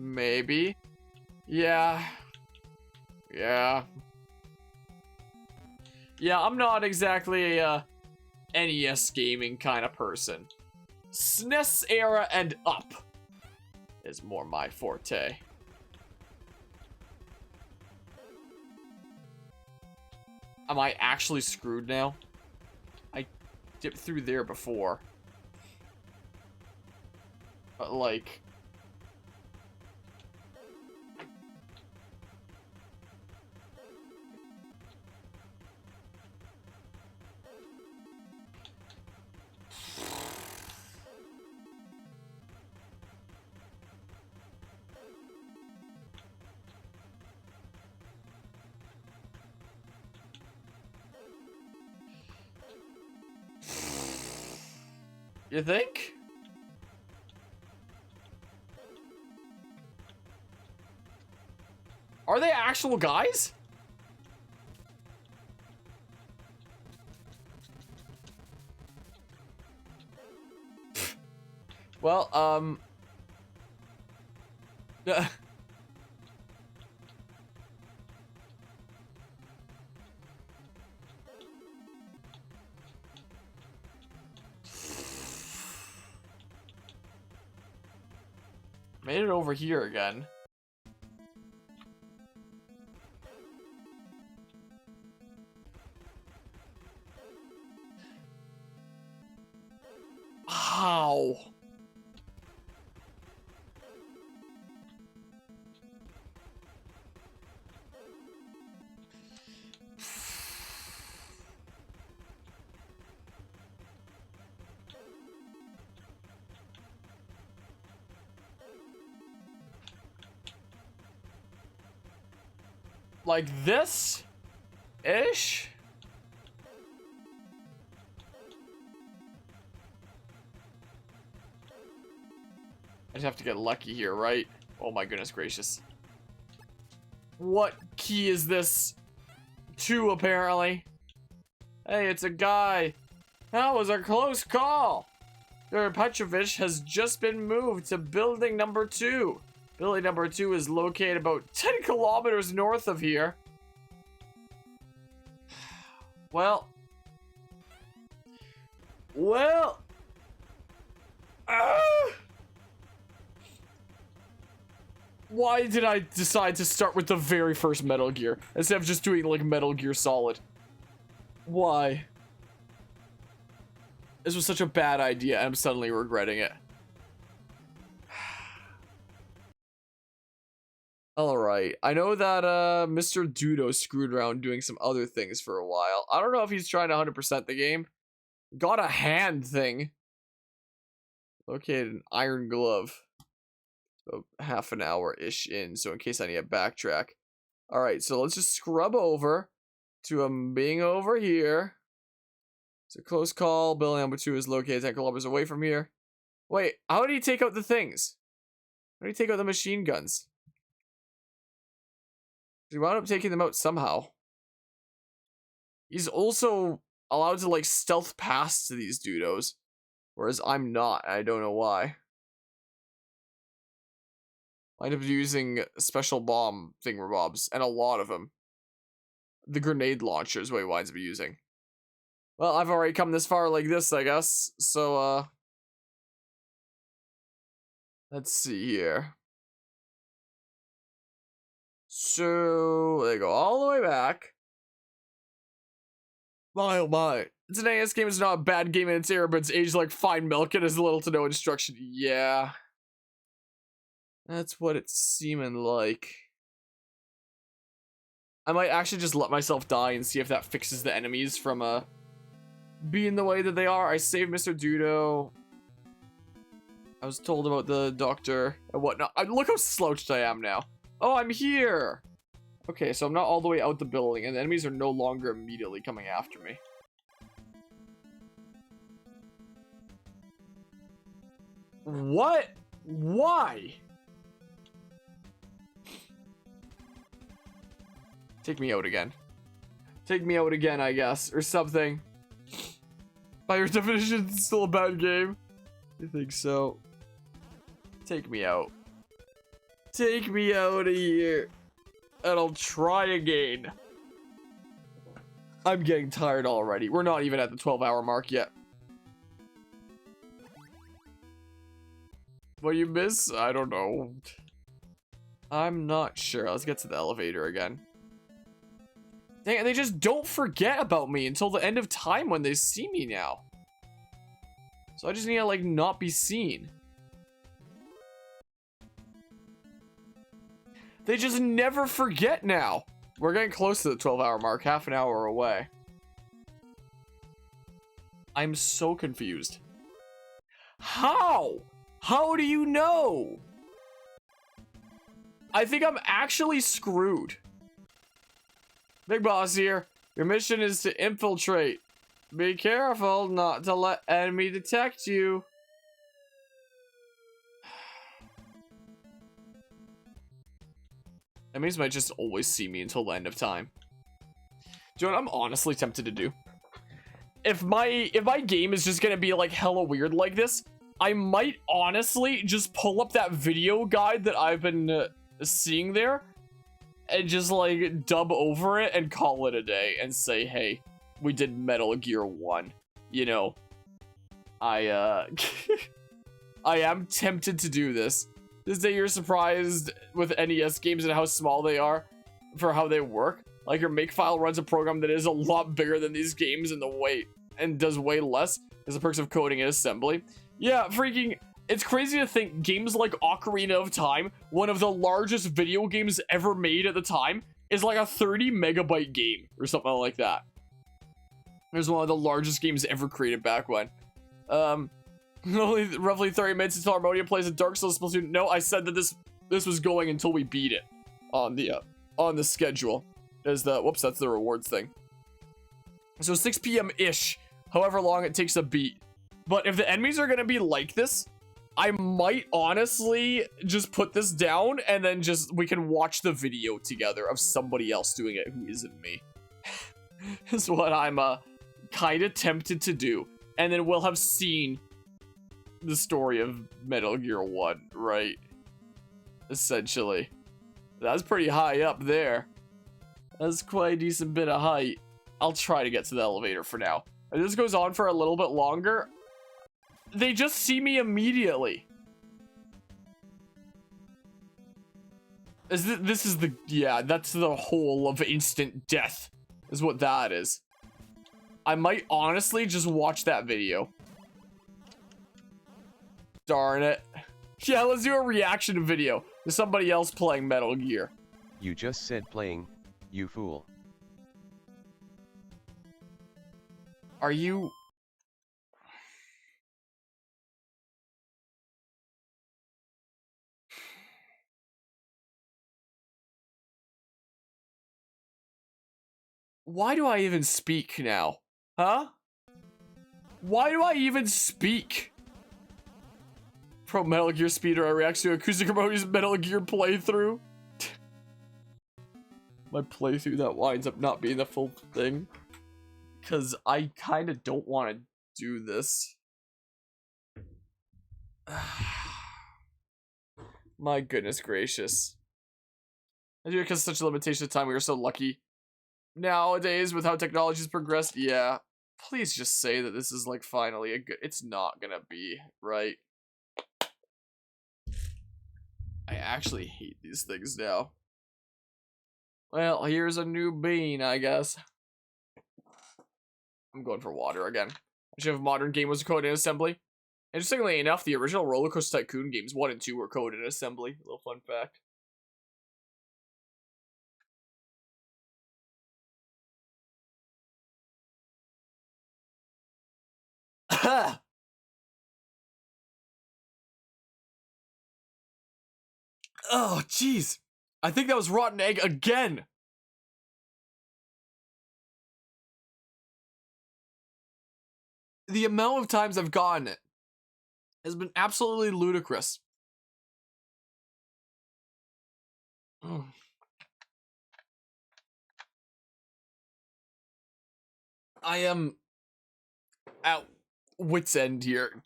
Maybe. Yeah. Yeah. Yeah, I'm not exactly a NES gaming kind of person. SNES era and up is more my forte. Am I actually screwed now? I dipped through there before. But like... You think? Are they actual guys? Well, made it over here again. How? Like this? Ish? I just have to get lucky here, right? Oh my goodness gracious. What key is this? 2, apparently. Hey, it's a guy. That was a close call. Petrovich has just been moved to building number 2. Building number 2 is located about 10 kilometers north of here. Well. Why did I decide to start with the very first Metal Gear instead of just doing like Metal Gear Solid? Why? This was such a bad idea and I'm suddenly regretting it. Alright, I know that Mr. Dudo screwed around doing some other things for a while. I don't know if he's trying to 100% the game. Got a hand thing. Located an iron glove. So half an hour-ish in, so in case I need to backtrack. Alright, so let's just scrub over to him being over here. It's a close call. Building number 2 is located 10 kilometers away from here. Wait, how did he take out the things? How did he take out the machine guns? He wound up taking them out somehow. He's also allowed to like stealth past to these dudos. Whereas I'm not. I don't know why. I end up using special bomb thingamabobs, and a lot of them. The grenade launcher is what he winds up using. Well, I've already come this far like this, I guess. So, let's see here. So, they go all the way back. My oh my. It's an NES game, it's not a bad game in its era, but it's aged like fine milk and has little to no instruction. Yeah. That's what it's seeming like. I might actually just let myself die and see if that fixes the enemies from, being the way that they are. I saved Mr. Dudo. I was told about the doctor and whatnot. Look how slouched I am now. Oh, I'm here! Okay, so I'm not all the way out the building, and the enemies are no longer immediately coming after me. What? Why? Take me out again. Take me out again, I guess, or something. By your definition, it's still a bad game. You think so? Take me out. Take me out of here. And I'll try again. I'm getting tired already. We're not even at the 12-hour mark yet. What do you miss? I don't know. I'm not sure. Let's get to the elevator again. Dang it, they just don't forget about me until the end of time when they see me now. So I just need to, like, not be seen. They just never forget now. We're getting close to the 12-hour mark, half an hour away. I'm so confused. How? How do you know? I think I'm actually screwed. Big boss here. Your mission is to infiltrate. Be careful not to let enemy detect you. Enemies might just always see me until the end of time. Do you know what I'm honestly tempted to do? If my game is just gonna be like hella weird like this, I might honestly just pull up that video guide that I've been seeing there and just like dub over it and call it a day and say, hey, we did Metal Gear 1. You know, I am tempted to do this. This day you're surprised with NES games and how small they are for how they work. Like your makefile runs a program that is a lot bigger than these games in the weight and does way less as the perks of coding and assembly. Yeah, freaking, it's crazy to think games like Ocarina of Time, one of the largest video games ever made at the time, is like a 30 megabyte game or something like that. It was one of the largest games ever created back when. Only roughly 30 minutes until Harmonia plays a Dark Souls Splatoon. No, I said that this was going until we beat it on the schedule. Is the whoops, that's the rewards thing. So 6 p.m.-ish, however long it takes to beat. But if the enemies are gonna be like this, I might honestly just put this down and then we can watch the video together of somebody else doing it who isn't me. Is what I'm kind of tempted to do. And then we'll have seen the story of Metal Gear 1, right? Essentially. That's pretty high up there. That's quite a decent bit of height. I'll try to get to the elevator for now. If this goes on for a little bit longer, they just see me immediately. This is the, yeah, that's the whole of instant death, is what that is. I might honestly just watch that video. Darn it. Yeah, let's do a reaction video to somebody else playing Metal Gear. You just said playing, you fool. Are you... Why do I even speak now? Huh? Why do I even speak? Pro Metal Gear speedrunner reacts to Acoustic Harmonia's Metal Gear playthrough. My playthrough that winds up not being the full thing. Because I kind of don't want to do this. My goodness gracious. I do it because of such a limitation of time. We are so lucky. Nowadays, with how technology's progressed, yeah. Please just say that this is like finally a good... It's not gonna be, right? I actually hate these things now. Well, here's a new bean, I guess. I'm going for water again. I should have modern game was coded in assembly. Interestingly enough, the original Roller Coaster Tycoon games 1 and 2 were coded in assembly. A little fun fact. Oh, jeez. I think that was rotten egg again. The amount of times I've gotten it has been absolutely ludicrous. I am at wit's end here.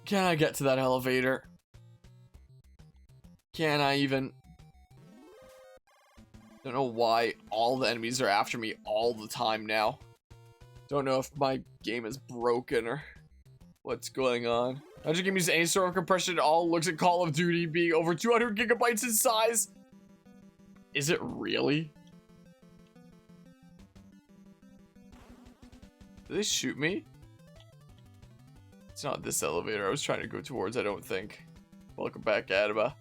Can I get to that elevator? Can I even? Don't know why all the enemies are after me all the time now. Don't know if my game is broken or what's going on. Imagine game uses any sort of compression at all. Looks at Call of Duty being over 200 gigabytes in size. Is it really? Did they shoot me? It's not this elevator I was trying to go towards, I don't think. Welcome back, Adama.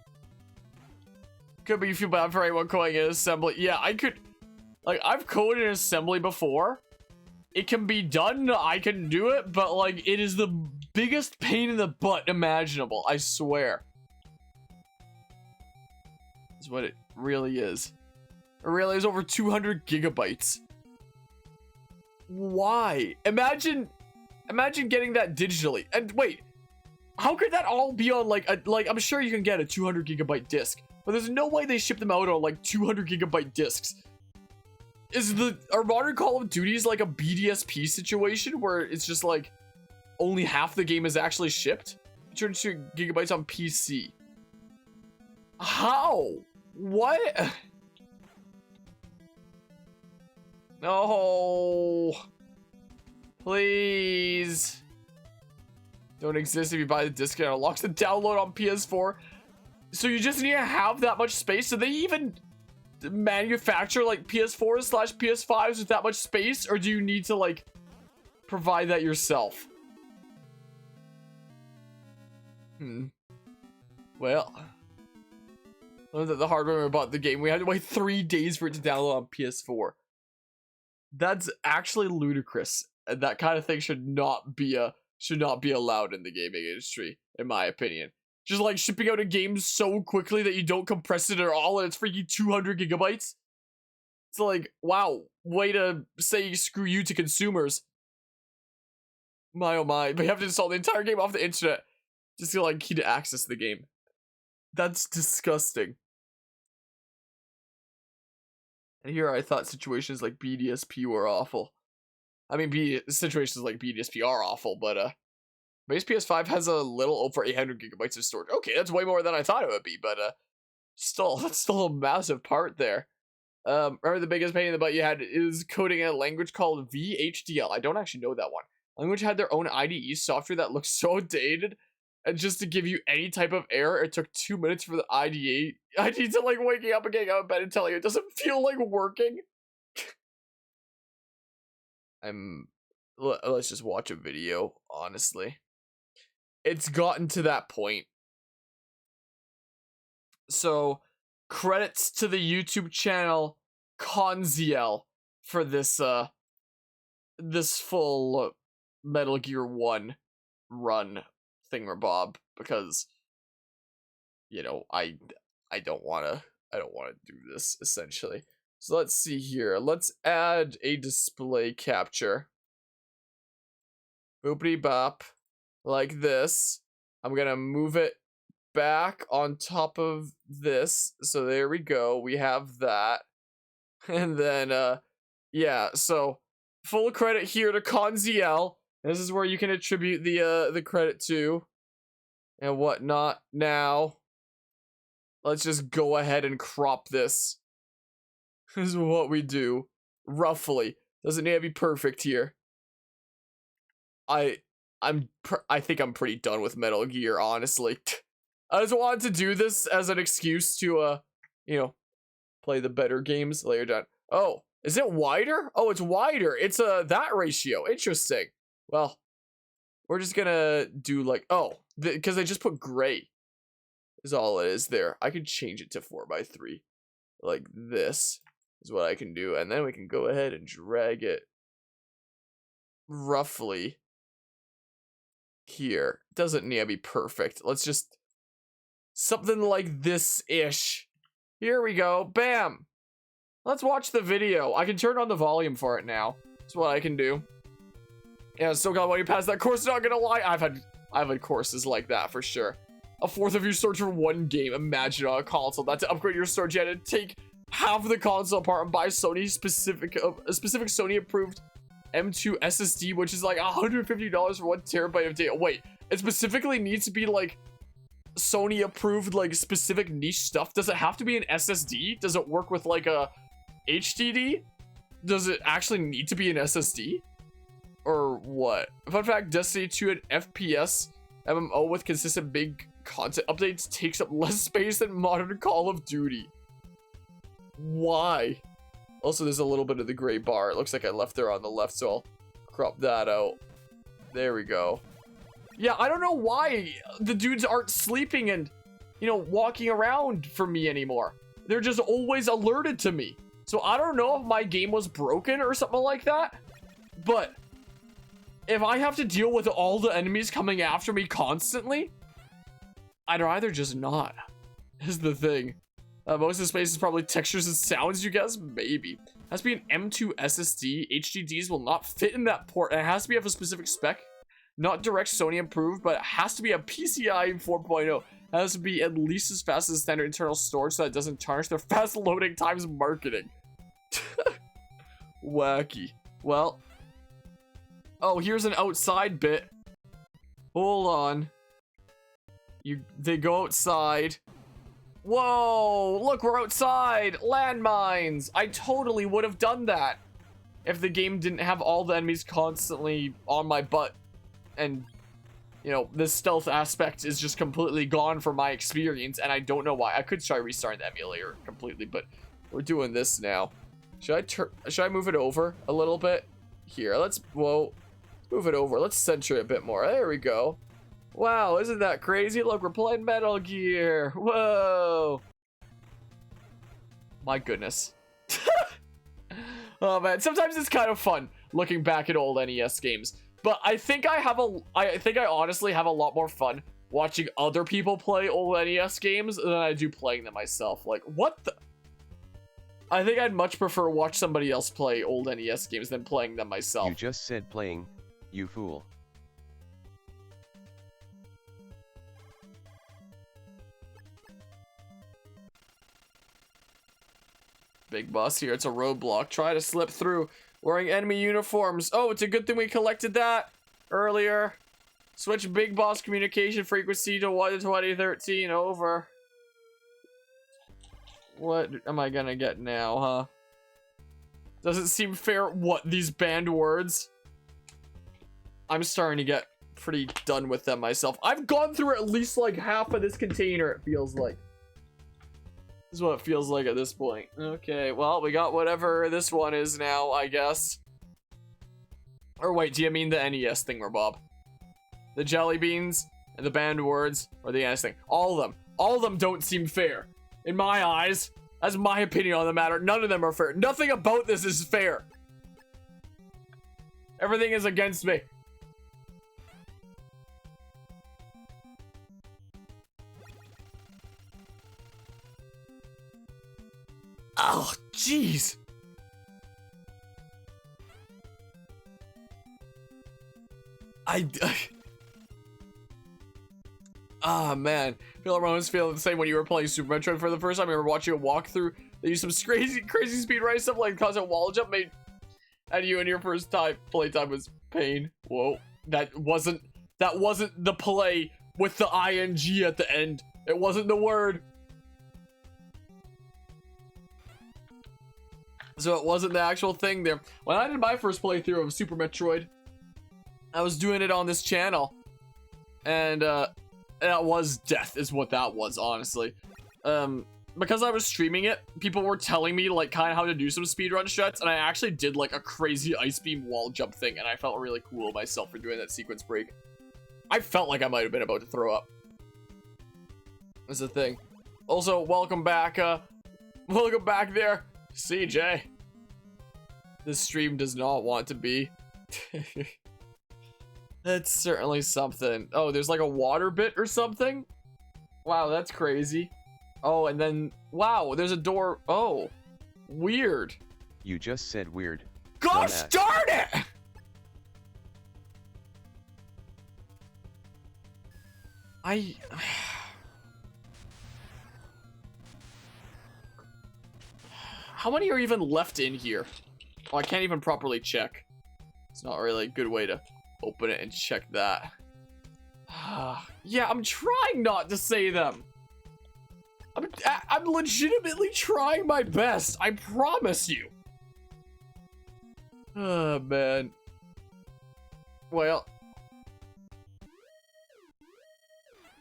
Could be you feel bad for anyone coding in assembly. Yeah, I could. Like, I've coded in assembly before. It can be done, I can do it, but like, it is the biggest pain in the butt imaginable, I swear. That's what it really is. It really is over 200 gigabytes. Why? Imagine getting that digitally. And wait, how could that all be on like I'm sure you can get a 200 gigabyte disc, but there's no way they ship them out on like 200 gigabyte discs. Are modern Call of Duties like a BDSP situation where it's just like only half the game is actually shipped? 200 gigabytes on PC. How? What? No. Please. Don't exist if you buy the disc and it unlocks the download on PS4. So you just need to have that much space? Do they even manufacture like PS4/PS5s with that much space? Or do you need to like provide that yourself? Well, the hardware about the game, we had to wait 3 days for it to download on PS4. That's actually ludicrous. And that kind of thing should not be allowed in the gaming industry, in my opinion. Just like shipping out a game so quickly that you don't compress it at all and it's freaking 200 gigabytes. It's like, wow, way to say screw you to consumers. My oh my, but you have to install the entire game off the internet just to like key to access the game. That's disgusting. And here I thought situations like BDSP were awful. I mean, situations like BDSP are awful, but base PS5 has a little over 800 gigabytes of storage. Okay, that's way more than I thought it would be, but that's still a massive part there. Remember the biggest pain in the butt you had is coding in a language called VHDL. I don't actually know that one. Language had their own IDE software that looks so dated, and just to give you any type of error, it took 2 minutes for the IDE to like waking up and getting out of bed and telling you it doesn't feel like working. Let's just watch a video, honestly. It's gotten to that point. So, credits to the YouTube channel Konziel for this this full Metal Gear 1 run thingamabob, because you know, I don't want to do this essentially. So let's see here. Let's add a display capture. Boopity bop. Like this. I'm going to move it back on top of this. So there we go. We have that. And then, yeah. So full credit here to Konziel. This is where you can attribute the credit to and whatnot. Now, let's just go ahead and crop this. This is what we do, roughly. Doesn't need to be perfect here. I think I'm pretty done with Metal Gear, honestly. I just wanted to do this as an excuse to, you know, play the better games later down. Oh, is it wider? Oh, it's wider. It's that ratio. Interesting. Well, we're just gonna do like, oh, because I just put gray is all it is there. I could change it to 4:3, like this. Is what I can do, and then we can go ahead and drag it roughly here. Doesn't need to be perfect. Let's just something like this-ish. Here we go. Bam. Let's watch the video. I can turn on the volume for it now. That's what I can do. Yeah, still got way past that course, not gonna lie. I've had courses like that for sure. A fourth of your storage for one game. Imagine on a console. That to upgrade your storage, you had to take half the console apart and buy a specific Sony approved M2 SSD, which is like $150 for 1 terabyte of data. Wait, it specifically needs to be like Sony approved like specific niche stuff? Does it have to be an SSD? Does it work with like a HDD? Does it actually need to be an SSD? Or what? Fun fact, Destiny 2 an FPS MMO with consistent big content updates takes up less space than modern Call of Duty. Why? Also, there's a little bit of the gray bar. It looks like I left there on the left, so I'll crop that out. There we go. Yeah, I don't know why the dudes aren't sleeping and, you know, walking around for me anymore. They're just always alerted to me. So I don't know if my game was broken or something like that, but if I have to deal with all the enemies coming after me constantly, I'd rather just not, is the thing. Most of the space is probably textures and sounds, you guess? Maybe. Has to be an M2 SSD. HDDs will not fit in that port. It has to be of a specific spec. Not direct Sony approved, but it has to be a PCI 4.0. It has to be at least as fast as standard internal storage so that it doesn't tarnish their fast loading times marketing. Wacky. Well. Oh, here's an outside bit. Hold on. They go outside. Whoa, look, we're outside. Landmines. I totally would have done that if the game didn't have all the enemies constantly on my butt. And, you know, this stealth aspect is just completely gone from my experience, and I don't know why. I could try restarting the emulator completely, but we're doing this now. Should I move it over a little bit? Here, whoa, move it over. Let's center it a bit more. There we go. Wow, isn't that crazy? Look, we're playing Metal Gear. Whoa. My goodness. Oh man, sometimes it's kind of fun looking back at old NES games. But I think I honestly have a lot more fun watching other people play old NES games than I do playing them myself. Like, what the? I think I'd much prefer watch somebody else play old NES games than playing them myself. You just said playing, you fool. Big boss here, it's a roadblock. Try to slip through wearing enemy uniforms. Oh, it's a good thing we collected that earlier. Switch big boss communication frequency to 2013 over. What am I gonna get now, huh? Doesn't seem fair. What, these banned words? I'm starting to get pretty done with them myself. I've gone through at least like half of this container, it feels like. This is what it feels like at this point. Okay, well, we got whatever this one is now, I guess. Or wait, do you mean the NES thing, Bob? The jelly beans and the banned words, or the NES thing? All of them don't seem fair. In my eyes, that's my opinion on the matter. None of them are fair. Nothing about this is fair. Everything is against me. Oh, jeez. Ah, man. I feel like I was feeling the same when you were playing Super Metroid for the first time. I remember watching a walkthrough. They used some crazy speed run stuff like constant wall jump made. And you in your first playtime was pain. Whoa. That wasn't the play with the ing at the end. It wasn't the word. So it wasn't the actual thing there. When I did my first playthrough of Super Metroid, I was doing it on this channel. And that was death is what that was, honestly. Because I was streaming it, people were telling me like kind of how to do some speedrun strats, and I actually did like a crazy ice beam wall jump thing, and I felt really cool myself for doing that sequence break. I felt like I might have been about to throw up. That's the thing. Also, welcome back there, CJ. This stream does not want to be. That's certainly something. Oh, there's like a water bit or something? Wow, that's crazy. Oh, and then, wow, there's a door. Oh, weird. You just said weird. Gosh darn it! How many are even left in here? Oh, I can't even properly check. It's not really a good way to open it and check that. Yeah, I'm trying not to say them. I'm legitimately trying my best. I promise you. Oh, man. Well.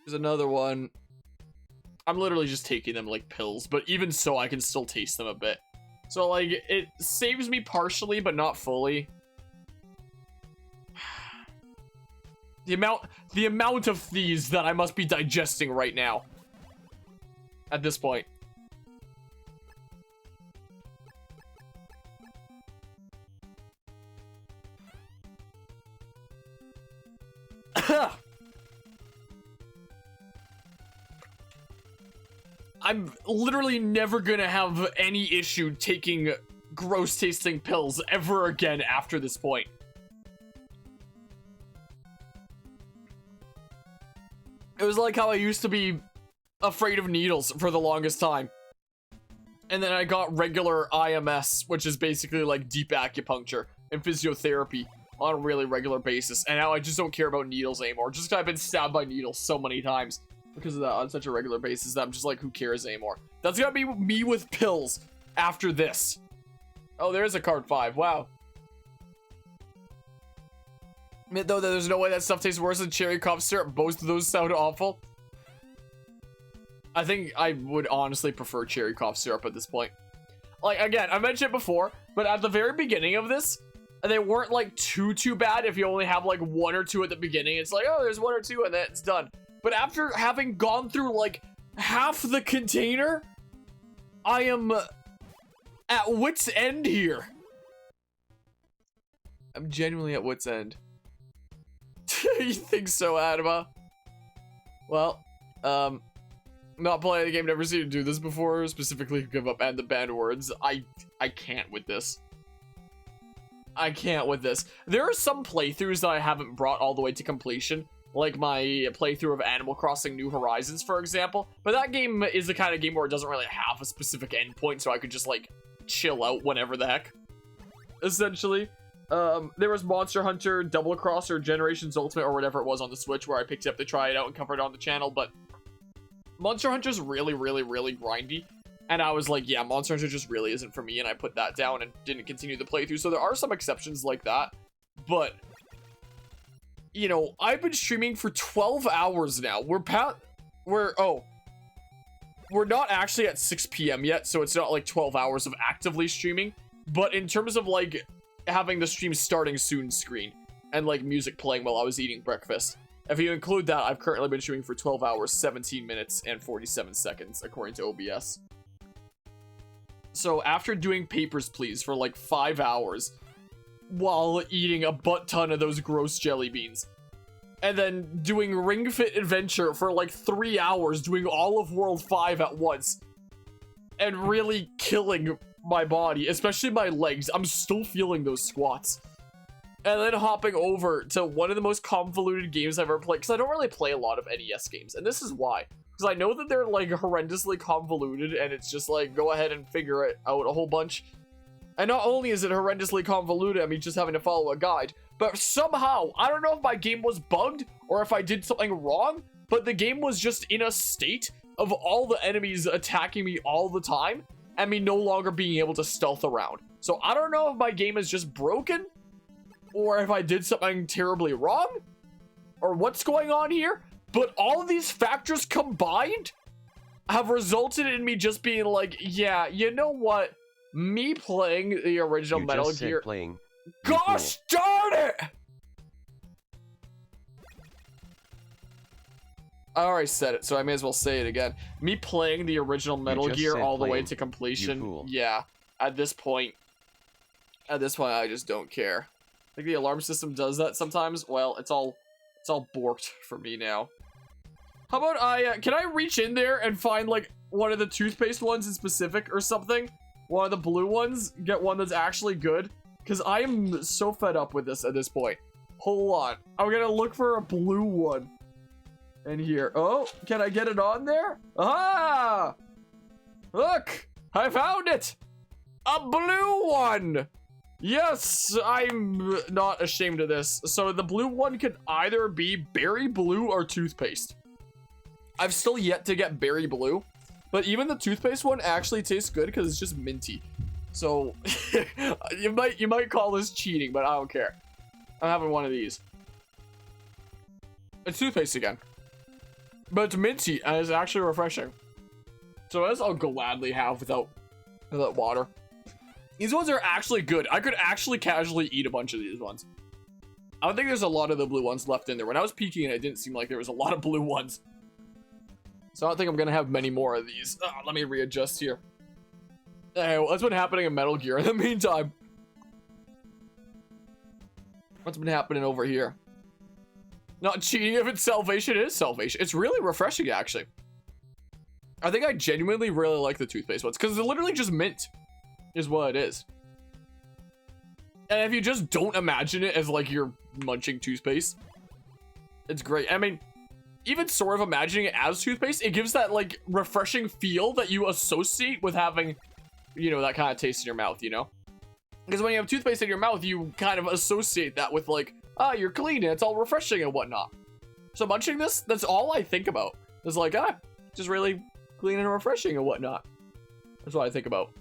There's another one. I'm literally just taking them like pills, but even so, I can still taste them a bit. So, like, it saves me partially, but not fully. The amount of these that I must be digesting right now. At this point. I'm literally never gonna have any issue taking gross tasting pills ever again after this point. It was like how I used to be afraid of needles for the longest time. And then I got regular IMS, which is basically like deep acupuncture and physiotherapy on a really regular basis. And now I just don't care about needles anymore. Just 'cause I've been stabbed by needles so many times because of that on such a regular basis that I'm just like, who cares anymore? That's gonna be me with pills after this. Oh, there's a card 5. Wow. Though there's no way that stuff tastes worse than cherry cough syrup. Both of those sound awful. I think I would honestly prefer cherry cough syrup at this point. Like, again, I mentioned it before, but at the very beginning of this, they weren't like too bad if you only have like 1 or 2 at the beginning. It's like, oh, there's 1 or 2 and then it's done. But after having gone through like half the container, I am at wit's end here. I'm genuinely at wit's end. You think so, Adama? Well, not playing the game, never seen you do this before, specifically give up and the banned words. I can't with this. I can't with this. There are some playthroughs that I haven't brought all the way to completion, like my playthrough of Animal Crossing New Horizons, for example. But that game is the kind of game where it doesn't really have a specific endpoint, so I could just like chill out whenever the heck, essentially. There was Monster Hunter Double Cross or Generations Ultimate or whatever it was on the Switch where I picked it up to try it out and cover it on the channel, but Monster Hunter's really grindy, and I was like, yeah, Monster Hunter just really isn't for me, and I put that down and didn't continue the playthrough. So there are some exceptions like that, but you know, I've been streaming for 12 hours now. We're not actually at 6 p.m. yet, so it's not like 12 hours of actively streaming, but in terms of like having the stream starting soon screen and like music playing while I was eating breakfast, if you include that, I've currently been streaming for 12 hours, 17 minutes, and 47 seconds, according to OBS. So after doing Papers, Please for like 5 hours, while eating a butt ton of those gross jelly beans, and then doing Ring Fit Adventure for like 3 hours, doing all of World 5 at once, and really killing my body, especially my legs. I'm still feeling those squats. And then hopping over to one of the most convoluted games I've ever played, because I don't really play a lot of NES games, and this is why. Because I know that they're like horrendously convoluted, and it's just like, go ahead and figure it out a whole bunch. And not only is it horrendously convoluted, I mean, just having to follow a guide, but somehow, I don't know if my game was bugged, or if I did something wrong, but the game was just in a state of all the enemies attacking me all the time, and me no longer being able to stealth around. So I don't know if my game is just broken, or if I did something terribly wrong, or what's going on here, but all of these factors combined have resulted in me just being like, yeah, you know what? Me playing the original Metal Gear... Gosh darn it! I already said it, so I may as well say it again. Me playing the original Metal Gear all the way to completion, yeah, at this point, I just don't care. Like, the alarm system does that sometimes. Well, it's all borked for me now. How about can I reach in there and find, like, one of the toothpaste ones in specific or something? One of the blue ones? Get one that's actually good? Because I am so fed up with this at this point. Hold on. I'm gonna look for a blue one. In here. Oh, can I get it on there? Ah! Look! I found it! A blue one! Yes, I'm not ashamed of this. So the blue one could either be berry blue or toothpaste. I've still yet to get berry blue, but even the toothpaste one actually tastes good because it's just minty. So you might call this cheating, but I don't care. I'm having one of these. It's toothpaste again, but it's minty and it's actually refreshing. So this I'll gladly have without water. These ones are actually good. I could actually casually eat a bunch of these ones. I don't think there's a lot of the blue ones left in there. When I was peeking, it didn't seem like there was a lot of blue ones. So I don't think I'm gonna have many more of these. Let me readjust here. Hey, what's been happening in Metal Gear in the meantime? What's been happening over here? Not cheating if it's salvation. It is salvation. It's really refreshing, actually. I think I genuinely really like the toothpaste ones because they're literally just mint is what it is. And if you just don't imagine it as like you're munching toothpaste, it's great. I mean, even sort of imagining it as toothpaste, it gives that like refreshing feel that you associate with having, you know, that kind of taste in your mouth, you know? Because when you have toothpaste in your mouth, you kind of associate that with like, you're clean and it's all refreshing and whatnot. So munching this, that's all I think about. It's like, just really clean and refreshing and whatnot. That's what I think about.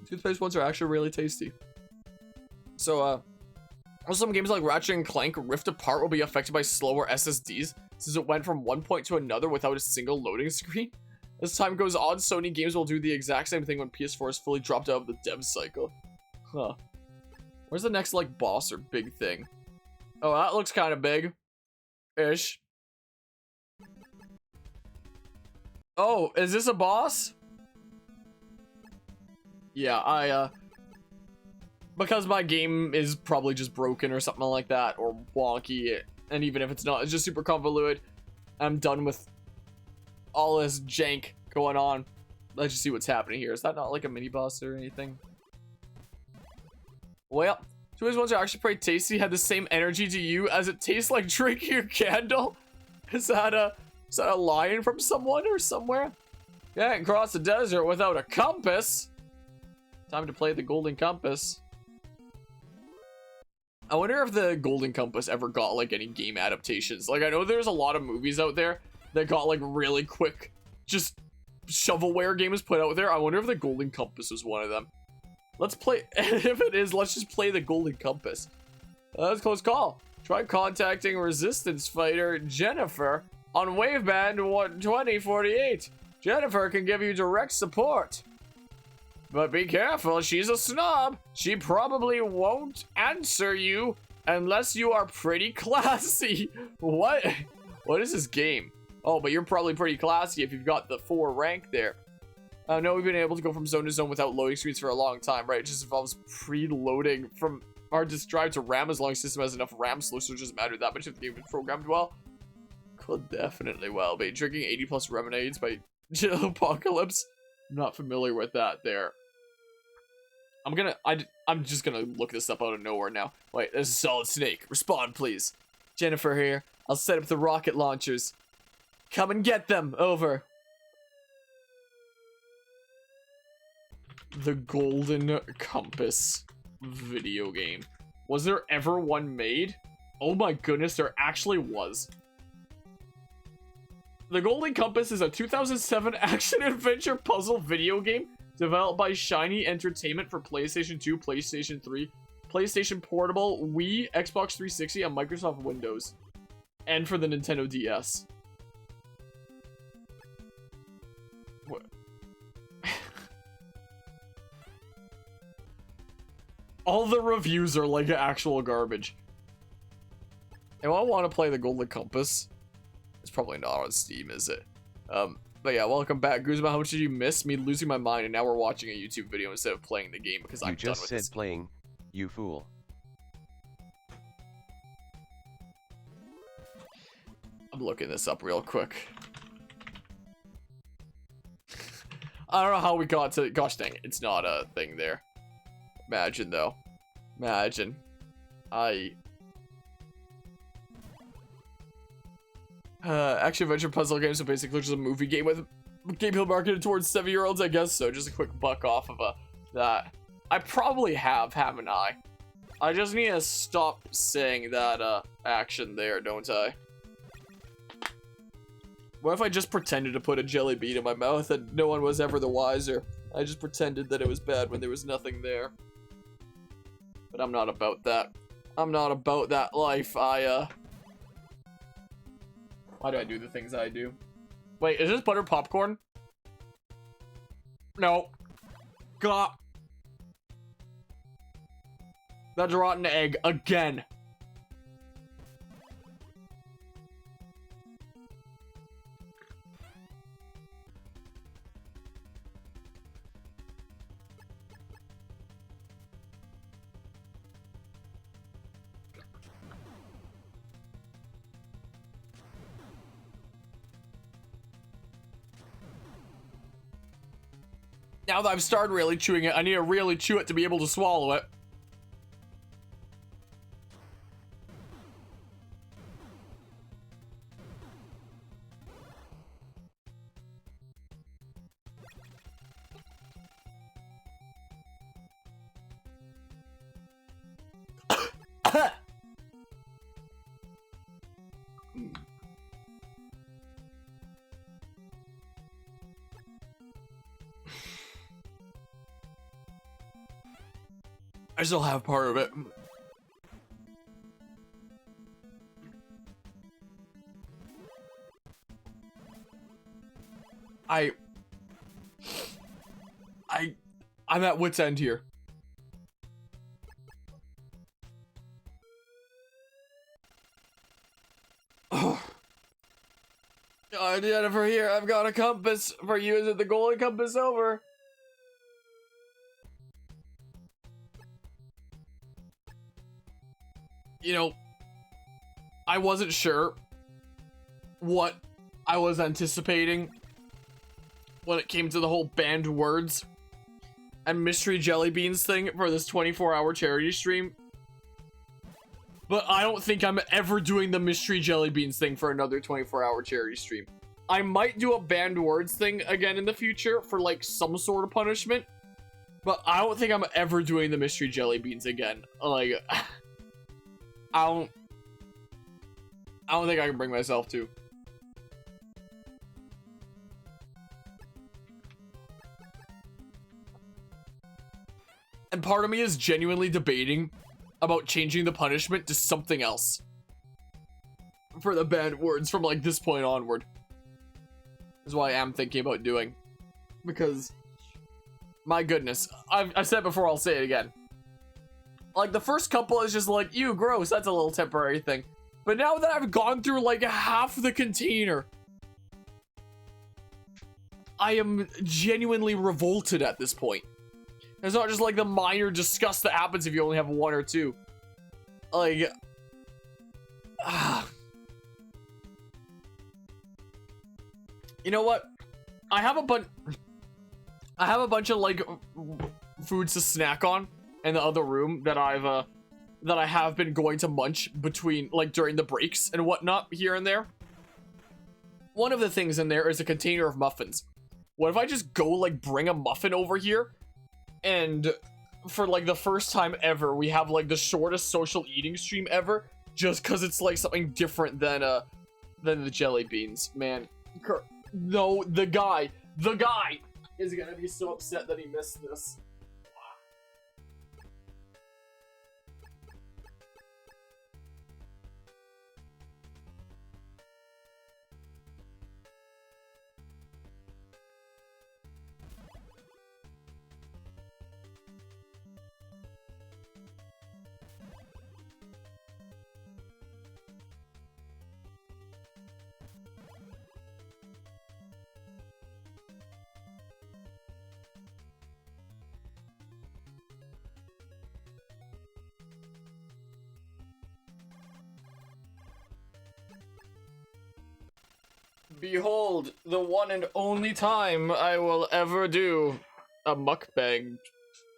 Toothpaste ones are actually really tasty. So, some games like Ratchet and Clank Rift Apart will be affected by slower SSDs since it went from one point to another without a single loading screen. As time goes on, Sony games will do the exact same thing when PS4 is fully dropped out of the dev cycle. Huh. Where's the next, like, boss or big thing? Oh, that looks kind of big-ish. Oh, is this a boss? Yeah, because my game is probably just broken or something like that, or wonky, and even if it's not, it's just super convoluted. I'm done with all this jank going on. Let's just see what's happening here. Is that not like a mini boss or anything? Well, two of these ones are actually pretty tasty. Had the same energy to you as it tastes like drinking your candle. Is that a line from someone or somewhere? Can't cross the desert without a compass. Time to play the Golden Compass. I wonder if the Golden Compass ever got like any game adaptations. Like, I know there's a lot of movies out there that got like really quick, just shovelware games put out there. I wonder if the Golden Compass was one of them. Let's play. If it is, let's just play the Golden Compass. That's a close call. Try contacting Resistance Fighter Jennifer on Waveband 2048. Jennifer can give you direct support. But be careful, she's a snob. She probably won't answer you unless you are pretty classy. What? What is this game? Oh, but you're probably pretty classy if you've got the 4 rank there. No, we've been able to go from zone to zone without loading screens for a long time, right? It just involves preloading from hard disk drive to RAM as long as the system has enough RAM slow, so it doesn't matter that much if the game is programmed well. Could definitely well be. Drinking 80 plus Remonades by Apocalypse. I'm not familiar with that there. I'm just gonna look this up out of nowhere now. Wait, this is Solid Snake. Respond, please. Jennifer here. I'll set up the rocket launchers. Come and get them. Over. The Golden Compass video game. Was there ever one made? Oh my goodness, there actually was. The Golden Compass is a 2007 action-adventure puzzle video game developed by Shiny Entertainment for PlayStation 2, PlayStation 3, PlayStation Portable, Wii, Xbox 360, and Microsoft Windows. And for the Nintendo DS. What? All the reviews are like actual garbage. And I want to play the Golden Compass. It's probably not on Steam, is it? But yeah, welcome back. Guzma, how much did you miss me losing my mind and now we're watching a YouTube video instead of playing the game because I'm done with this. You just said playing, you fool. I'm looking this up real quick. I don't know how we got to... Gosh dang it, it's not a thing there. Imagine, though. Imagine. Action-adventure puzzle games are basically just a movie game with gameplay marketed towards 7-year-olds, I guess so. Just a quick buck off of that. I probably have, haven't I? I just need to stop saying that action there, don't I? What if I just pretended to put a jelly bean in my mouth and no one was ever the wiser? I just pretended that it was bad when there was nothing there. But I'm not about that. I'm not about that life. Why do I do the things I do? Wait, is this butter popcorn? No. God. That's rotten egg again. Now that I've started really chewing it, I need to really chew it to be able to swallow it. I still have part of it. I'm at wit's end here. Oh. Jennifer, here, I've got a compass for you. Is it the golden compass over? You know, I wasn't sure what I was anticipating when it came to the whole banned words and mystery jelly beans thing for this 24-hour charity stream. But I don't think I'm ever doing the mystery jelly beans thing for another 24-hour charity stream. I might do a banned words thing again in the future for like some sort of punishment, but I don't think I'm ever doing the mystery jelly beans again. Like, I don't think I can bring myself to. And part of me is genuinely debating about changing the punishment to something else for the banned words from like this point onward. Is what I am thinking about doing. Because, my goodness, I've said it before, I'll say it again. Like, the first couple is just like, ew, gross, that's a little temporary thing. But now that I've gone through like half the container, I am genuinely revolted at this point. It's not just like the minor disgust that happens if you only have one or two. Like, you know what? I have a bunch of like foods to snack on in the other room that I have been going to munch between like during the breaks and whatnot here and there. One of the things in there is a container of muffins. What if I just go like bring a muffin over here, and for like the first time ever we have like the shortest social eating stream ever, just because it's like something different than the jelly beans, man. No, the guy is gonna be so upset that he missed this. Behold, the one and only time I will ever do a mukbang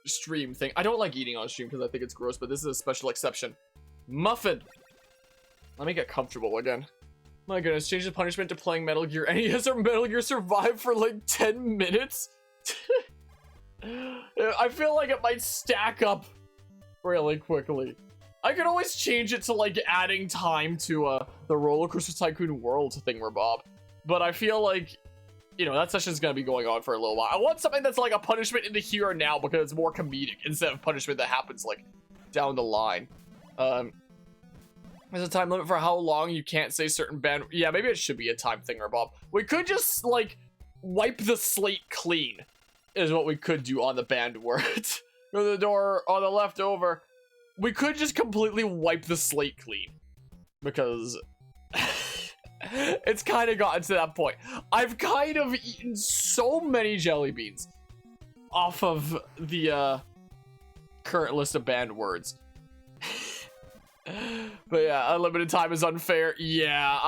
stream thing. I don't like eating on stream because I think it's gross, but this is a special exception. Muffin! Let me get comfortable again. My goodness, change the punishment to playing Metal Gear NES or Metal Gear Survive for like 10 minutes? I feel like it might stack up really quickly. I could always change it to like adding time to the Roller Coaster Tycoon World thingamabob, but I feel like, you know, that session's gonna be going on for a little while. I want something that's like a punishment in the here and now because it's more comedic instead of punishment that happens like down the line. There's a time limit for how long you can't say certain band. Yeah, maybe it should be a time thingamabob. We could just like wipe the slate clean, is what we could do on the banned words. Go to the door on the left over. We could just completely wipe the slate clean because it's kind of gotten to that point. I've kind of eaten so many jelly beans off of the current list of banned words. But yeah, unlimited time is unfair. Yeah,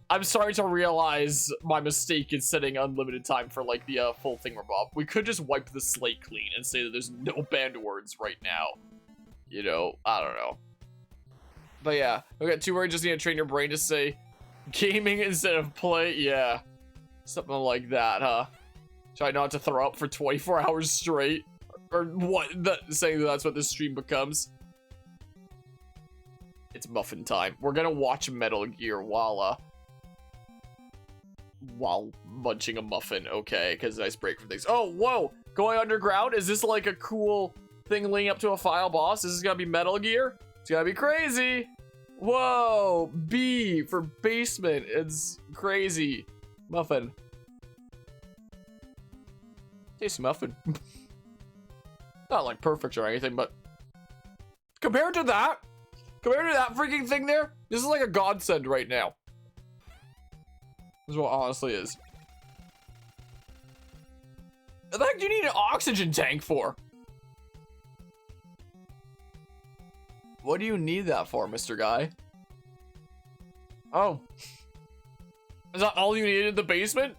I'm starting to realize my mistake in setting unlimited time for like the full thingamabob. We could just wipe the slate clean and say that there's no banned words right now. You know, I don't know. But yeah, don't get too worried. Just need to train your brain to say gaming instead of play. Yeah, something like that, huh? Try not to throw up for 24 hours straight, or what? Saying that that's what this stream becomes. It's muffin time. We're gonna watch Metal Gear while munching a muffin. Okay, because nice break from things. Oh, whoa! Going underground? Is this like a cool thing leading up to a final boss? This is gonna be Metal Gear? It's gonna be crazy! Whoa! B for basement. It's crazy. Muffin. Tasty muffin. Not like perfect or anything, but compared to that freaking thing there, this is like a godsend right now. This is what it honestly is. The heck do you need an oxygen tank for? What do you need that for, Mr. Guy? Oh. Is that all you needed in the basement?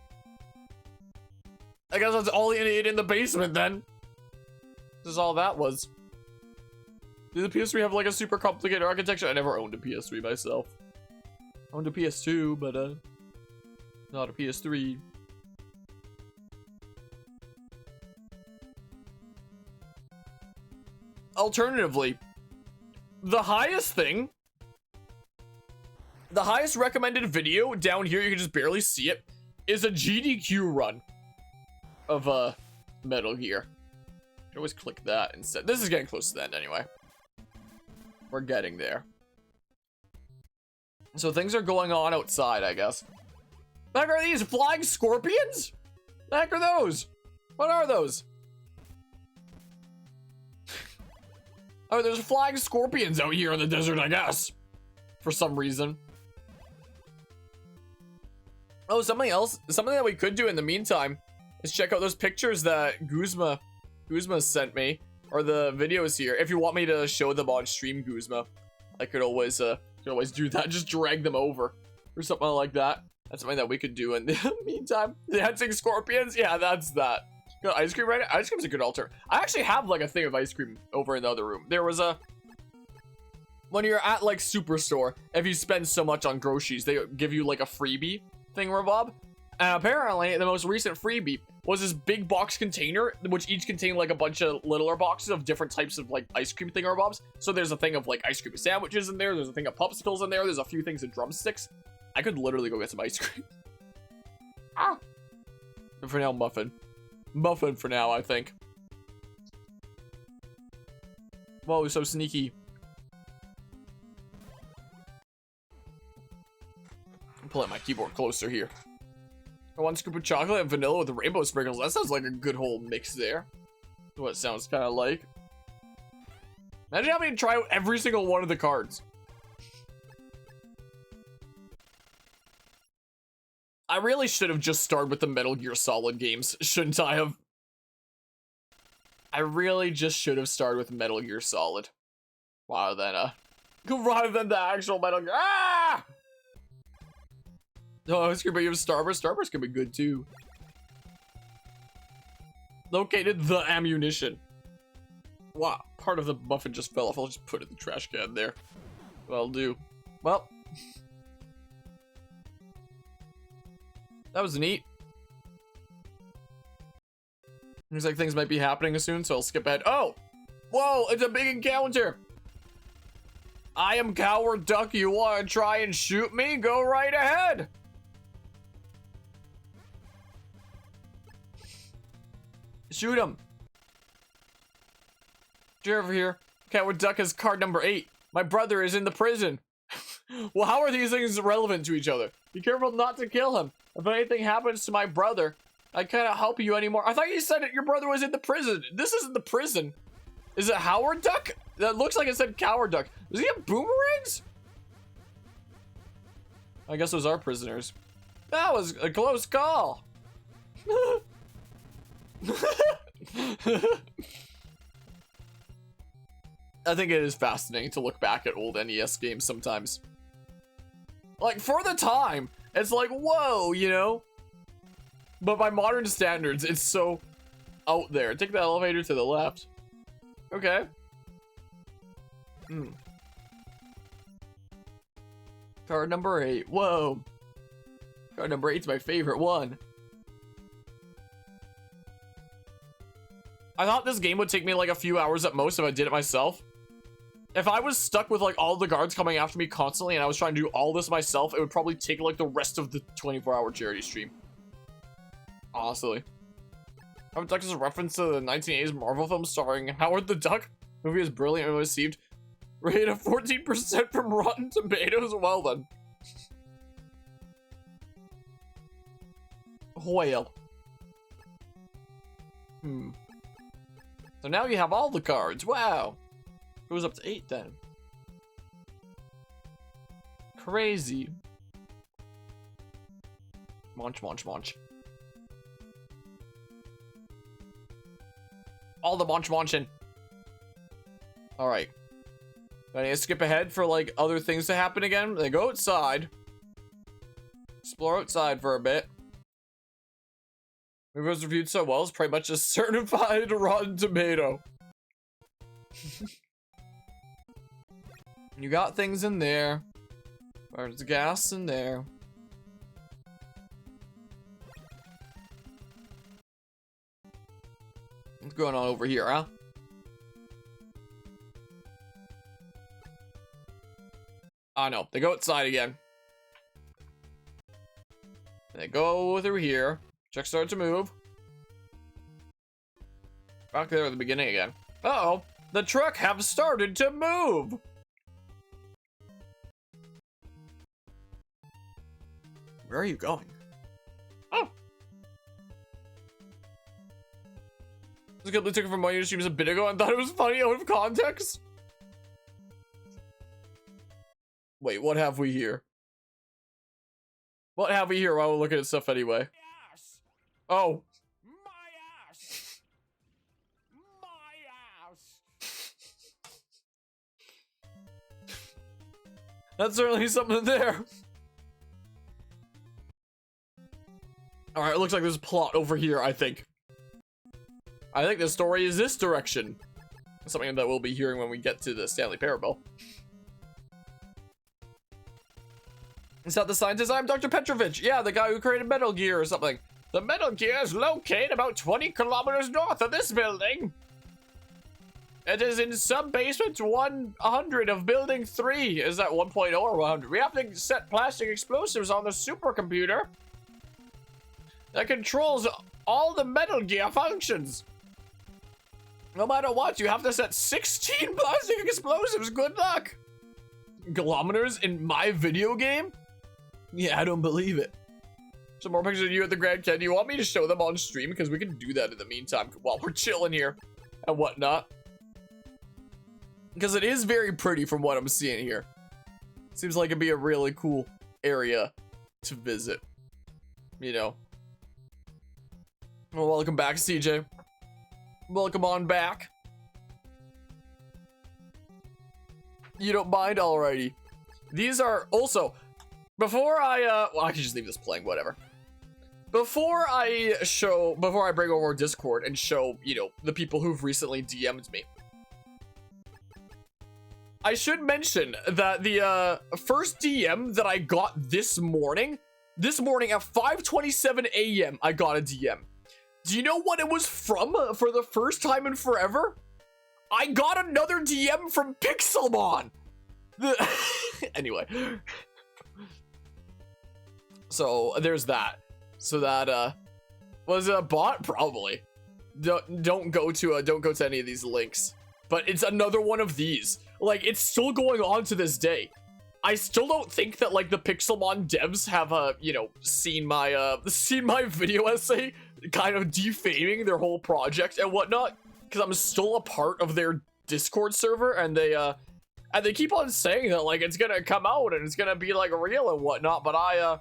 I guess that's all you needed in the basement then. This is all that was. Did the PS3 have like a super complicated architecture? I never owned a PS3 myself. I owned a PS2, but not a PS3. Alternatively, the highest recommended video down here, you can just barely see it, is a GDQ run of Metal Gear. I always click that instead. This is getting close to the end anyway. We're getting there. So things are going on outside, I guess. The heck are these flying scorpions? The heck are those? What are those? Oh, there's flying scorpions out here in the desert, I guess. For some reason. Oh, something else. Something that we could do in the meantime is check out those pictures that Guzma sent me. Or the videos here. If you want me to show them on stream, Guzma, I could always do that. Just drag them over. Or something like that. That's something that we could do in the meantime. Dancing scorpions? Yeah, that's that. Got ice cream right now? Ice cream's a good alter. I actually have like a thing of ice cream over in the other room. There was when you're at like Superstore, if you spend so much on groceries, they give you like a freebie thingamabob. And apparently the most recent freebie was this big box container, which each contained like a bunch of littler boxes of different types of like ice cream thingamabobs. So there's a thing of like ice cream sandwiches in there. There's a thing of popsicles in there. There's a few things of drumsticks. I could literally go get some ice cream. Ah. But for now, muffin. Muffin for now, I think. Whoa, so sneaky. I'm pulling my keyboard closer here. One scoop of chocolate and vanilla with the rainbow sprinkles. That sounds like a good whole mix there. What it sounds kind of like. Imagine having to try out every single one of the cards. I really should have just started with the Metal Gear Solid games, shouldn't I have? I really just should have started with Metal Gear Solid. Rather than the actual Metal Gear. Ah! Oh, I was gonna use Starburst. Starburst can be good too. Located the ammunition. Wow, part of the muffin just fell off. I'll just put it in the trash can there. That'll do. Well, that was neat. Looks like things might be happening soon, so I'll skip ahead. Oh! Whoa, it's a big encounter! I am Coward Duck. You want to try and shoot me? Go right ahead! Shoot him. Get over here. Coward Duck has card number 8. My brother is in the prison. Well, how are these things relevant to each other? Be careful not to kill him. If anything happens to my brother, I cannot help you anymore. I thought you said that your brother was in the prison. This isn't the prison. Is it Howard Duck? That looks like it said Coward Duck. Does he have boomerangs? I guess those are prisoners. That was a close call. I think it is fascinating to look back at old NES games sometimes. Like, for the time, it's like, whoa, you know? But by modern standards, it's so out there. Take the elevator to the left. Okay. Card number 8. Whoa. Card number 8's my favorite one. I thought this game would take me like a few hours at most if I did it myself. If I was stuck with like all the guards coming after me constantly and I was trying to do all this myself, it would probably take like the rest of the 24-hour charity stream. Honestly. Howard Duck is a reference to the 1980s Marvel film starring Howard the Duck. The movie is brilliantly received. Rated of 14% from Rotten Tomatoes. Well then. Whale. So now you have all the cards. Wow. Goes up to 8 then. Crazy. Munch, munch, munch. All the munching. Alright. I need to skip ahead for like other things to happen again. They go outside. Explore outside for a bit. It was reviewed so well, it's pretty much a certified Rotten Tomato. You got things in there. There's gas in there. What's going on over here, huh? Oh no, they go outside again. They go through here. Truck starts to move. Back there at the beginning again. Uh-oh, the truck have started to move. Where are you going? Oh. This completely took it from my YouTube streams a bit ago and thought it was funny out of context. Wait, what have we here? What have we here while we're looking at stuff anyway? Oh. My ass. My ass. That's certainly something there. Alright, it looks like there's a plot over here, I think. I think the story is this direction. Something that we'll be hearing when we get to the Stanley Parable. Is that the scientist? I'm Dr. Petrovich. Yeah, the guy who created Metal Gear or something. The Metal Gear is located about 20 kilometers north of this building. It is in sub-basement 100 of building 3. Is that 1.0 or 100? We have to set plastic explosives on the supercomputer that controls all the Metal Gear functions. No matter what, you have to set 16 plastic explosives. Good luck. Kilometers in my video game? Yeah, I don't believe it. Some more pictures of you at the Grand Canyon. You want me to show them on stream? Because we can do that in the meantime while we're chilling here and whatnot. Because it is very pretty from what I'm seeing here. Seems like it'd be a really cool area to visit. You know. Well, welcome back, CJ. Welcome on back. You don't mind? Alrighty. These are also... Before I, well, I can just leave this playing, whatever. Before I bring over Discord and show, you know, the people who've recently DM'd me, I should mention that the first DM that I got this morning at 5:27 a.m. I got a DM. Do you know what it was from for the first time in forever? I got another DM from Pixelmon. Anyway. So there's that. So that was a bot, probably. Don't go to any of these links. But it's another one of these. Like, it's still going on to this day. I still don't think that, like, the Pixelmon devs have you know, seen my video essay kind of defaming their whole project and whatnot, because I'm still a part of their Discord server, and they keep on saying that, like, it's gonna come out and it's gonna be, like, real and whatnot, but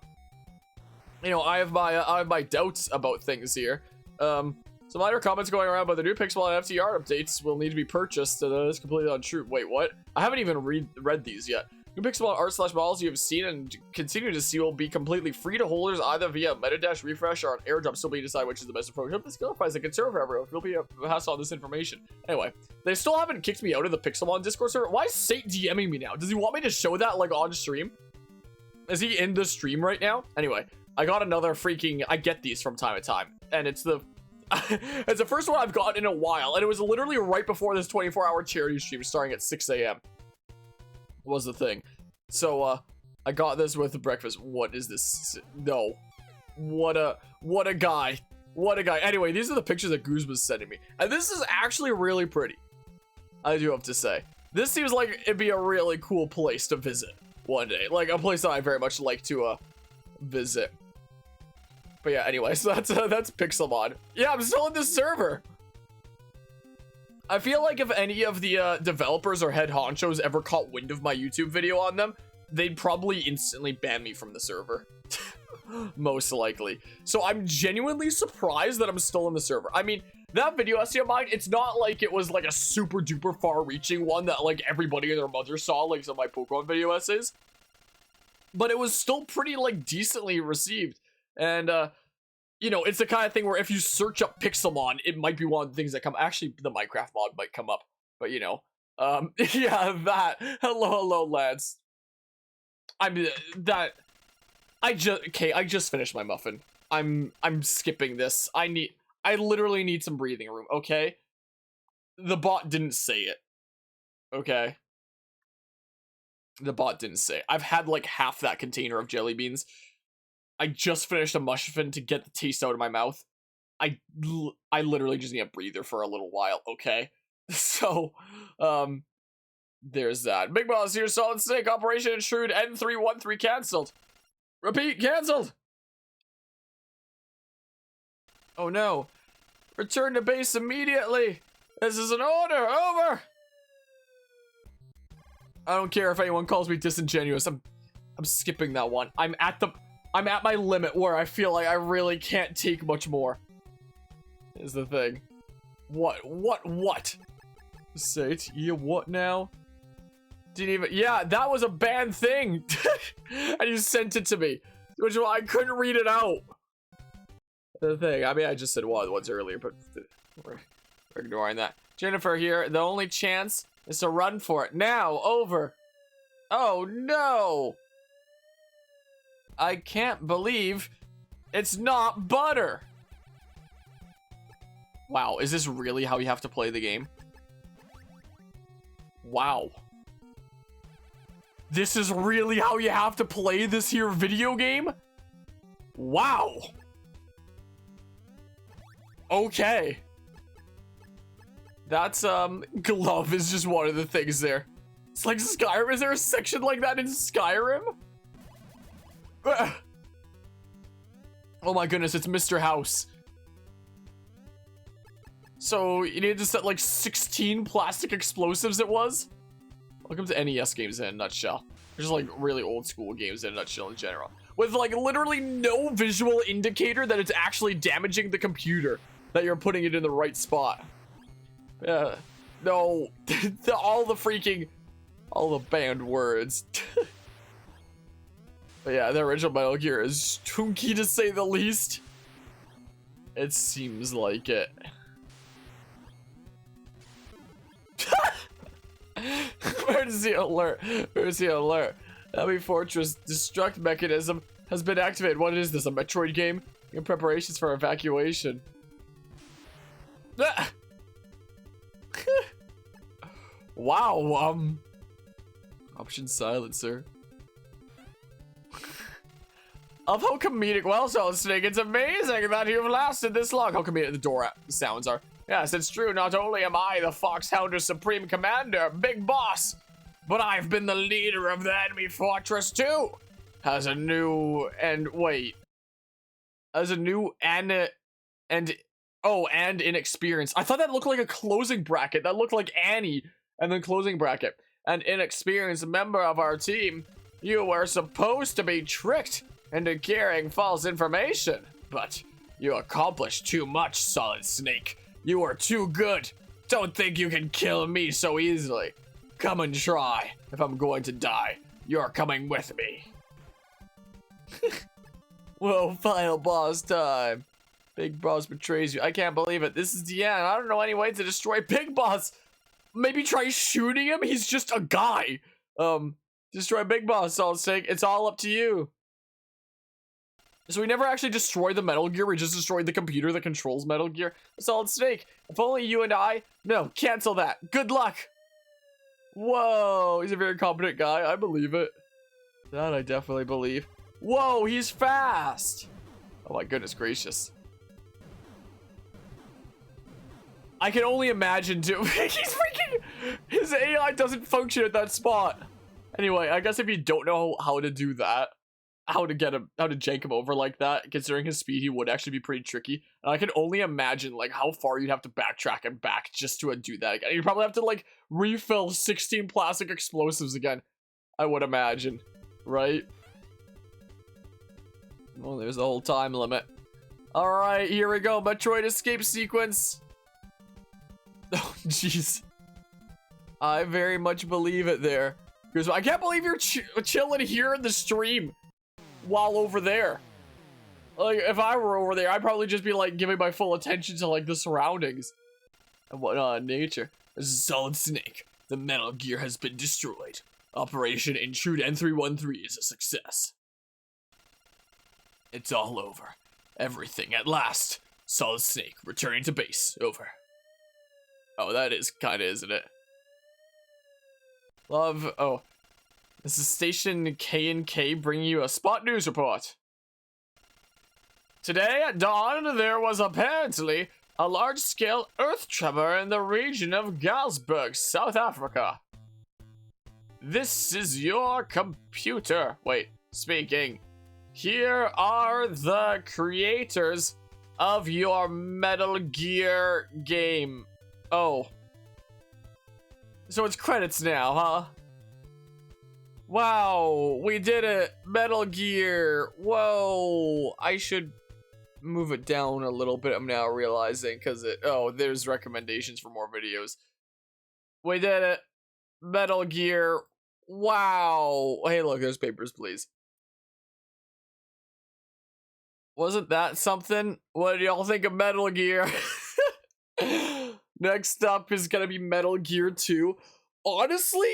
you know, I have my doubts about things here. Some minor comments going around, but the new Pixelmon FTR updates will need to be purchased. So that is completely untrue. Wait, what? I haven't even read these yet. New Pixelmon art / models you have seen and continue to see will be completely free to holders either via meta refresh or on airdrop. Still be decide which is the best approach. Hope this clarifies the concern for everyone. Will be a hassle on this information. Anyway, they still haven't kicked me out of the Pixelmon Discord server. Why is Saint DMing me now? Does he want me to show that, like, on stream? Is he in the stream right now? Anyway, I got another freaking. I get these from time to time, and it's the. It's the first one I've gotten in a while, and it was literally right before this 24-hour charity stream starting at 6 a.m. was the thing. So I got this with breakfast. What is this? No. What a guy. What a guy. Anyway, these are the pictures that Goose was sending me, and this is actually really pretty, I do have to say. This seems like it'd be a really cool place to visit one day, like a place that I very much like to visit. But yeah, anyway, so that's Pixelmon. Yeah, I'm still in this server. I feel like if any of the developers or head honchos ever caught wind of my YouTube video on them, they'd probably instantly ban me from the server. Most likely. So I'm genuinely surprised that I'm still in the server. I mean, that video essay of mine, it's not like it was like a super duper far reaching one that like everybody and their mother saw, like some of my Pokemon video essays. But it was still pretty like decently received. And, you know, it's the kind of thing where if you search up Pixelmon, it might be one of the things that come. Actually, the Minecraft mod might come up. But, you know, yeah, that. Hello, lads. I just finished my muffin. I'm skipping this. I literally need some breathing room, okay? The bot didn't say it. Okay? The bot didn't say it. I've had, like, half that container of jelly beans. I just finished a muffin to get the taste out of my mouth. I literally just need a breather for a little while, okay? So, there's that. Big Boss here, Solid Snake, Operation Intrude, N313 cancelled. Repeat, cancelled! Oh no. Return to base immediately! This is an order, over! I don't care if anyone calls me disingenuous, I'm skipping that one. I'm at my limit where I feel like I really can't take much more. Is the thing. What? Say it. Yeah, what now? Didn't even. Yeah, that was a banned thing. And you sent it to me. Which I couldn't read it out. The thing. I mean, I just said what once earlier, but we're ignoring that. Jennifer here. The only chance is to run for it. Now, over. Oh, no. I can't believe it's not butter. Wow, is this really how you have to play the game? Wow. This is really how you have to play this here video game? Wow. Okay. That's, glove is just one of the things there. It's like Skyrim. Is there a section like that in Skyrim? Oh my goodness, it's Mr. House. So, you need to set like 16 plastic explosives it was? Welcome to NES games in a nutshell. They're just like really old school games in a nutshell in general. With like literally no visual indicator that it's actually damaging the computer. That you're putting it in the right spot. Yeah. No. all the banned words. But yeah, the original Metal Gear is chunky to say the least. It seems like it. Emergency alert. Emergency alert. Heavy Fortress destruct mechanism has been activated. What is this, a Metroid game? In preparations for evacuation. Wow, option silencer. Of how comedic, well, Solid Snake, it's amazing that you've lasted this long. How comedic the door sounds are. Yes, it's true, not only am I the Foxhounder's Supreme Commander, Big Boss, but I've been the leader of the enemy fortress too. As a new, and inexperienced. I thought that looked like a closing bracket. That looked like Annie, and then closing bracket. An inexperienced member of our team, you were supposed to be tricked into carrying false information, but you accomplished too much, Solid Snake. You are too good. Don't think you can kill me so easily. Come and try. If I'm going to die, you're coming with me. Whoa, final boss time. Big Boss betrays you. I can't believe it. This is the end. I don't know any way to destroy Big Boss. Maybe try shooting him? He's just a guy. Destroy Big Boss, Solid Snake. It's all up to you. So we never actually destroyed the Metal Gear, we just destroyed the computer that controls Metal Gear. Solid Snake, if only you and I... No, cancel that. Good luck. Whoa, he's a very competent guy. I believe it. That I definitely believe. Whoa, he's fast. Oh my goodness gracious. I can only imagine too. He's freaking... His AI doesn't function at that spot. Anyway, I guess if you don't know how to do that, how to jank him over like that, considering his speed, he would actually be pretty tricky. And I can only imagine like how far you'd have to backtrack and back just to do that again. You'd probably have to like refill 16 plastic explosives again, I would imagine, right? Well, there's the whole time limit. All right, here we go. Metroid escape sequence. Oh, jeez. I very much believe it there. Because I can't believe you're chilling here in the stream while over there. Like, if I were over there, I'd probably just be like giving my full attention to like the surroundings and whatnot in nature. This is Solid Snake. The Metal Gear has been destroyed. Operation Intrude N313 is a success. It's all over. Everything at last. Solid Snake returning to base. Over. Oh, that is kinda, isn't it? Love. Oh. This is Station K&K bringing you a spot news report. Today at dawn, there was apparently a large-scale earth tremor in the region of Galsburg, South Africa. This is your computer. Wait, speaking. Here are the creators of your Metal Gear game. Oh. So it's credits now, huh? Wow, we did it. Metal Gear. Whoa. I should move it down a little bit, I'm now realizing, because there's recommendations for more videos. We did it. Metal Gear. Wow. Hey, look, there's Papers, Please. Wasn't that something? What do y'all think of Metal Gear? Next up is gonna be Metal Gear 2. Honestly,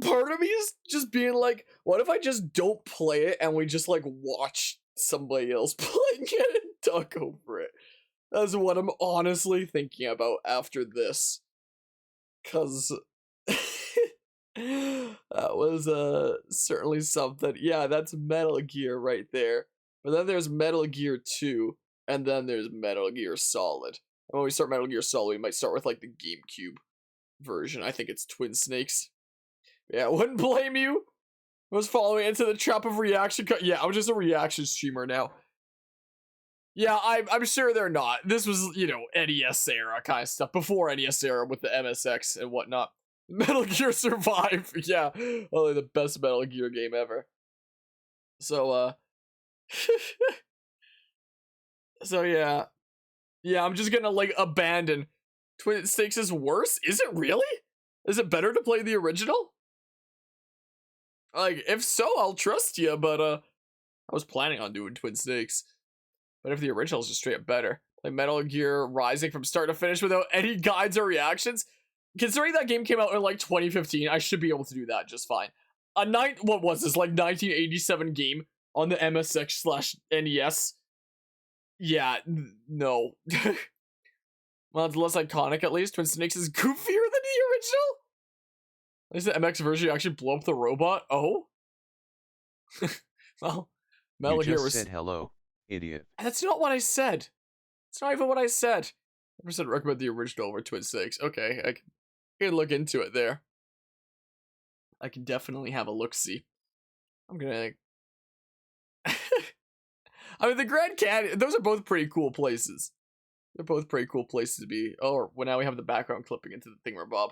part of me is just being like, what if I just don't play it and we just like watch somebody else playing it and talk over it? That's what I'm honestly thinking about after this. Cause that was certainly something. Yeah, that's Metal Gear right there. But then there's Metal Gear 2, and then there's Metal Gear Solid. And when we start Metal Gear Solid, we might start with like the GameCube version. I think it's Twin Snakes. Yeah, wouldn't blame you. I was following into the trap of reaction. Yeah, I'm just a reaction streamer now. Yeah, I'm sure they're not. This was, NES era kind of stuff. Before NES era with the MSX and whatnot. Metal Gear Survive. Yeah, probably the best Metal Gear game ever. So, so yeah. Yeah, I'm just gonna like abandon. Twin Snakes is worse? Is it really? Is it better to play the original? Like, if so, I'll trust you, but I was planning on doing Twin Snakes. But if the original is just straight up better. Like Metal Gear Rising from start to finish without any guides or reactions. Considering that game came out in like 2015, I should be able to do that just fine. What was this, like 1987 game on the MSX/NES? Yeah, no. Well, it's less iconic at least. Twin Snakes is goofier than the original. At least the MX version you actually blow up the robot. Oh. Well, Metal You Gear just was. said hello, idiot. That's not what I said. It's not even what I said. I said recommend the original over Twin Snakes. Okay, I can look into it there. I can definitely have a look-see. I'm gonna. I mean, the Grand Canyon. Those are both pretty cool places. They're both pretty cool places to be. Oh, well, now we have the background clipping into the thingamabob.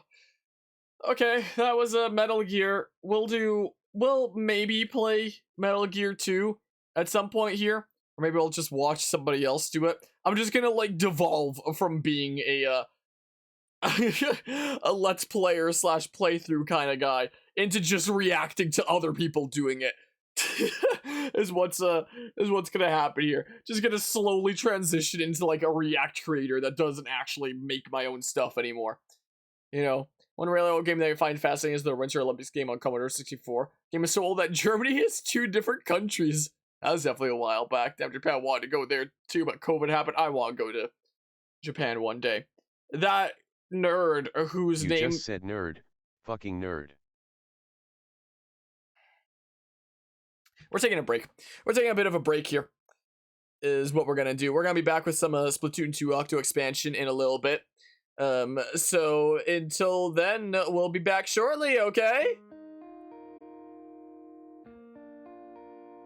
Okay, that was a Metal Gear. We'll maybe play Metal Gear 2 at some point here. Or maybe I'll just watch somebody else do it. I'm just gonna, like, devolve from being a let's player slash playthrough kind of guy into just reacting to other people doing it. is what's gonna happen here. Just gonna slowly transition into like a React creator that doesn't actually make my own stuff anymore. You know, one really old game that I find fascinating is the Winter Olympics game on Commodore 64. Game is so old that Germany is 2 different countries. That was definitely a while back. Damn, Japan wanted to go there too, but COVID happened. I want to go to Japan one day. That nerd whose You name just said nerd. Fucking nerd. We're taking a break. We're taking a bit of a break here, is what we're going to do. We're going to be back with some Splatoon 2 Octo expansion in a little bit. So until then, we'll be back shortly, okay?